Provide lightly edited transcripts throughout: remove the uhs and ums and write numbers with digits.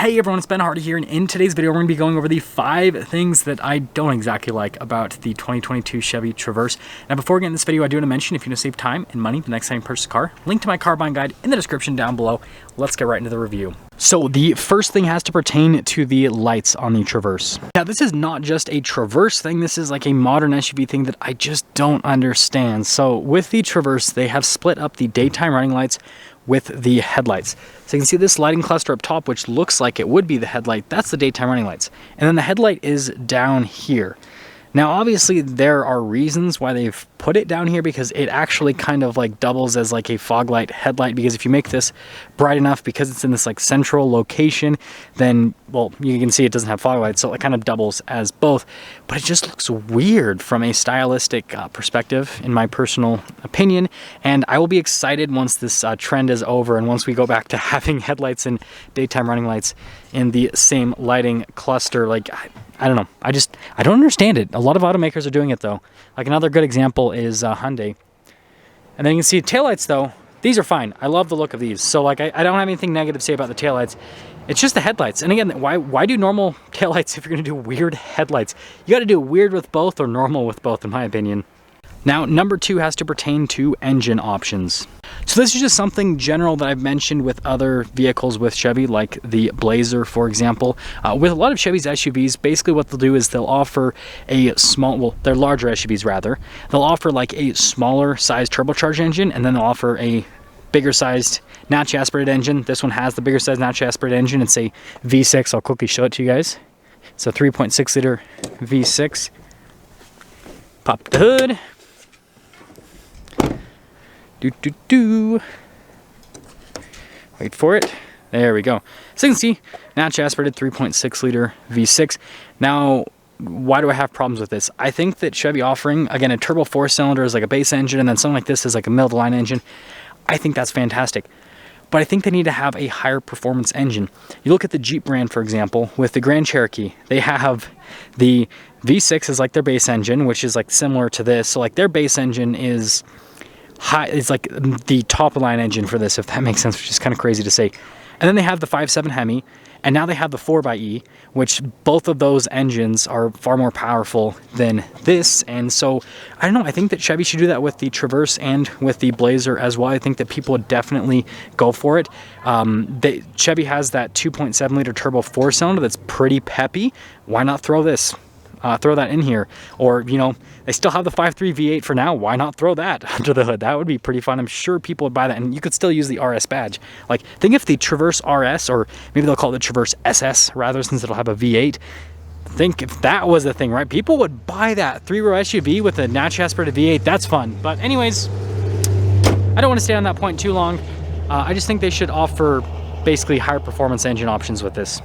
Hey everyone, it's Ben Hardy here, and in today's video we're going to be going over the 5 things that I don't exactly like about the 2022 Chevy Traverse. Now before getting this video, I do want to mention, if you want to save time and money the next time you purchase a car, link to my car buying guide in the description down below. Let's get right into the review. So the first thing has to pertain to the lights on the Traverse. Now this is not just a Traverse thing, this is like a modern SUV thing that I just don't understand. So with the Traverse, they have split up the daytime running lights with the headlights. So you can see this lighting cluster up top, which looks like it would be the headlight. That's the daytime running lights. And then the headlight is down here. Now, obviously there are reasons why they've put it down here, because it actually kind of like doubles as like a fog light headlight, because if you make this bright enough, because it's in this like central location, then, well, you can see it doesn't have fog lights, so it kind of doubles as both. But it just looks weird from a stylistic perspective, in my personal opinion. And I will be excited once this trend is over, and once we go back to having headlights and daytime running lights in the same lighting cluster. Like, I don't know. I don't understand it. A lot of automakers are doing it though. Like another good example is Hyundai. And then you can see taillights though. These are fine. I love the look of these. So like I don't have anything negative to say about the taillights. It's just the headlights. And again, why do normal taillights if you're going to do weird headlights? You got to do weird with both or normal with both, in my opinion. Now, number 2 has to pertain to engine options. So this is just something general that I've mentioned with other vehicles with Chevy, like the Blazer, for example. With a lot of Chevy's SUVs, basically what they'll do is they'll offer a small, well, they're larger SUVs rather. They'll offer like a smaller size turbocharged engine, and then they'll offer a bigger sized naturally aspirated engine. This one has the bigger sized naturally aspirated engine. It's a V6. I'll quickly show it to you guys. It's a 3.6 liter V6. Pop the hood. Wait for it. There we go. So you can see, naturally aspirated 3.6 liter V6. Now, why do I have problems with this? I think that Chevy offering, again, a turbo 4-cylinder is like a base engine, and then something like this is like a middle-of-the-line engine. I think that's fantastic. But I think they need to have a higher performance engine. You look at the Jeep brand, for example, with the Grand Cherokee. They have the V6 is like their base engine, which is like similar to this. So like their base engine is high, it's like the top of line engine for this, if that makes sense, which is kind of crazy to say. And then they have the 5.7 Hemi, and now they have the 4xe, which both of those engines are far more powerful than this. And so I don't know, I think that Chevy should do that with the Traverse and with the Blazer as well. I think that people would definitely go for it. Chevy has that 2.7 liter turbo 4-cylinder that's pretty peppy. Why not throw this? Throw that in here. Or, you know, they still have the 5.3 V8 for now. Why not throw that under the hood? That would be pretty fun. I'm sure people would buy that, and you could still use the RS badge. Like, think if the Traverse RS, or maybe they'll call it the Traverse SS rather, since it'll have a V8. Think if that was the thing, right? People would buy that 3-row SUV with a naturally aspirated V8. That's fun. But anyways, I don't want to stay on that point too long. I just think they should offer basically higher performance engine options with this.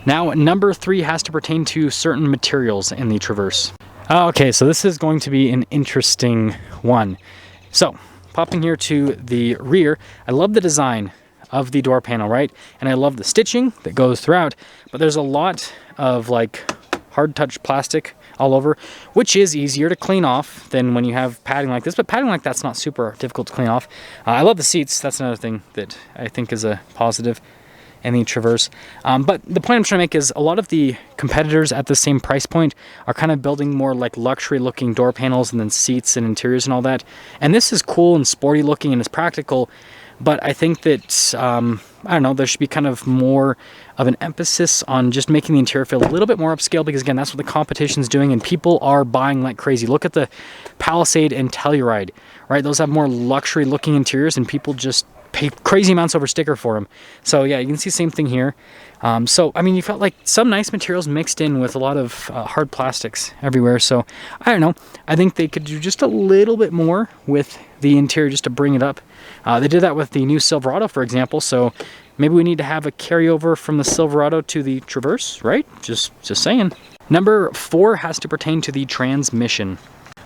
Now, number 3 has to pertain to certain materials in the Traverse. Okay, so this is going to be an interesting one. So, popping here to the rear, I love the design of the door panel, right? And I love the stitching that goes throughout, but there's a lot of like hard touch plastic all over, which is easier to clean off than when you have padding like this, but padding like that's not super difficult to clean off. I love the seats. That's another thing that I think is a positive in the Traverse. But the point I'm trying to make is a lot of the competitors at the same price point are kind of building more like luxury looking door panels and then seats and interiors and all that. And this is cool and sporty looking and it's practical, but I think that, I don't know, there should be kind of more of an emphasis on just making the interior feel a little bit more upscale, because again, that's what the competition's doing and people are buying like crazy. Look at the Palisade and Telluride, right? Those have more luxury looking interiors and people just pay crazy amounts over sticker for them. So yeah, you can see the same thing here. So I mean, you felt like some nice materials mixed in with a lot of hard plastics everywhere. So I don't know, I think they could do just a little bit more with the interior just to bring it up. They did that with the new Silverado, for example. So maybe we need to have a carryover from the Silverado to the Traverse, right? Just saying. Number 4 has to pertain to the transmission.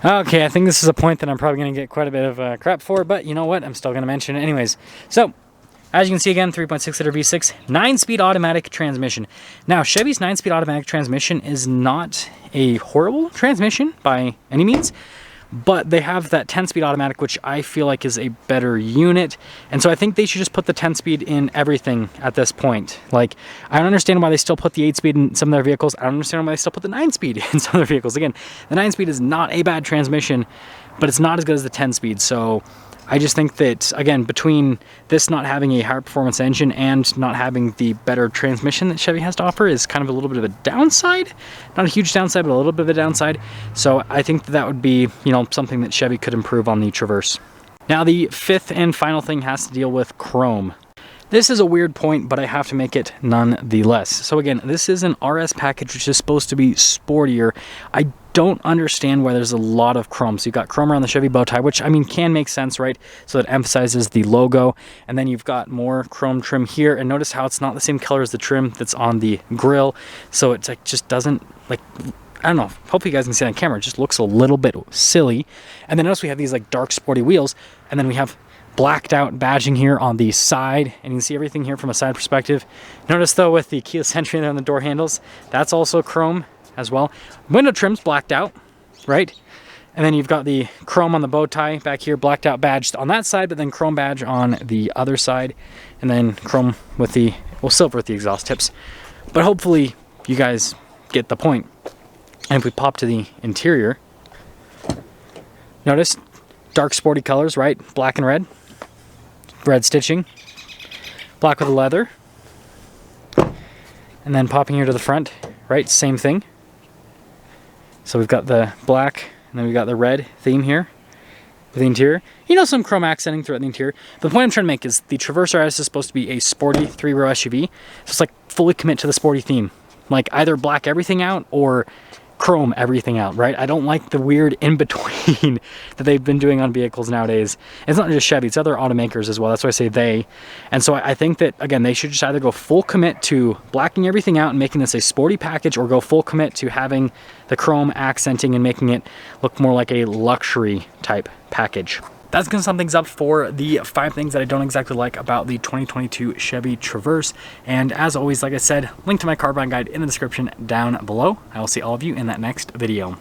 Okay, I think this is a point that I'm probably going to get quite a bit of crap for, but you know what? I'm still going to mention it anyways. So, as you can see again, 3.6 liter V6, 9-speed automatic transmission. Now, Chevy's 9-speed automatic transmission is not a horrible transmission by any means, but they have that 10-speed automatic, which I feel like is a better unit. And so I think they should just put the 10-speed in everything at this point. Like, I don't understand why they still put the 8-speed in some of their vehicles. I don't understand why they still put the 9-speed in some of their vehicles. Again, the 9-speed is not a bad transmission, but it's not as good as the 10-speed. So I just think that, again, between this not having a higher performance engine and not having the better transmission that Chevy has to offer is kind of a little bit of a downside. Not a huge downside, but a little bit of a downside. So I think that would be, you know, something that Chevy could improve on the Traverse. Now, the fifth and final thing has to deal with chrome. This is a weird point, but I have to make it nonetheless. So again, this is an RS package, which is supposed to be sportier. I don't understand why there's a lot of chrome. So you've got chrome around the Chevy bow tie, which I mean can make sense, right? So it emphasizes the logo. And then you've got more chrome trim here. And notice how it's not the same color as the trim that's on the grille. So it's like just doesn't, like, I don't know, hopefully you guys can see it on camera. It just looks a little bit silly. And then notice we have these like dark sporty wheels. And then we have blacked out badging here on the side, and you can see everything here from a side perspective. Notice though with the keyless entry there on the door handles, that's also chrome as well. Window trim's blacked out, right? And then you've got the chrome on the bow tie back here, blacked out badge on that side, but then chrome badge on the other side, and then chrome with the, well, silver with the exhaust tips. But hopefully you guys get the point. And if we pop to the interior, notice dark sporty colors, right? Black and red. Red stitching, black with the leather, and then popping here to the front, right, same thing. So we've got the black, and then we've got the red theme here with the interior. You know, some chrome accenting throughout the interior. But the point I'm trying to make is the Traverse RS is supposed to be a sporty 3-row SUV, so it's like fully commit to the sporty theme. Like either black everything out or chrome everything out, right? I don't like the weird in-between that they've been doing on vehicles nowadays. It's not just Chevy, it's other automakers as well. That's why I say they. And so I think that, again, they should just either go full commit to blacking everything out and making this a sporty package, or go full commit to having the chrome accenting and making it look more like a luxury type package. That's going to sum things up for the 5 things that I don't exactly like about the 2022 Chevy Traverse. And as always, like I said, link to my car buying guide in the description down below. I will see all of you in that next video.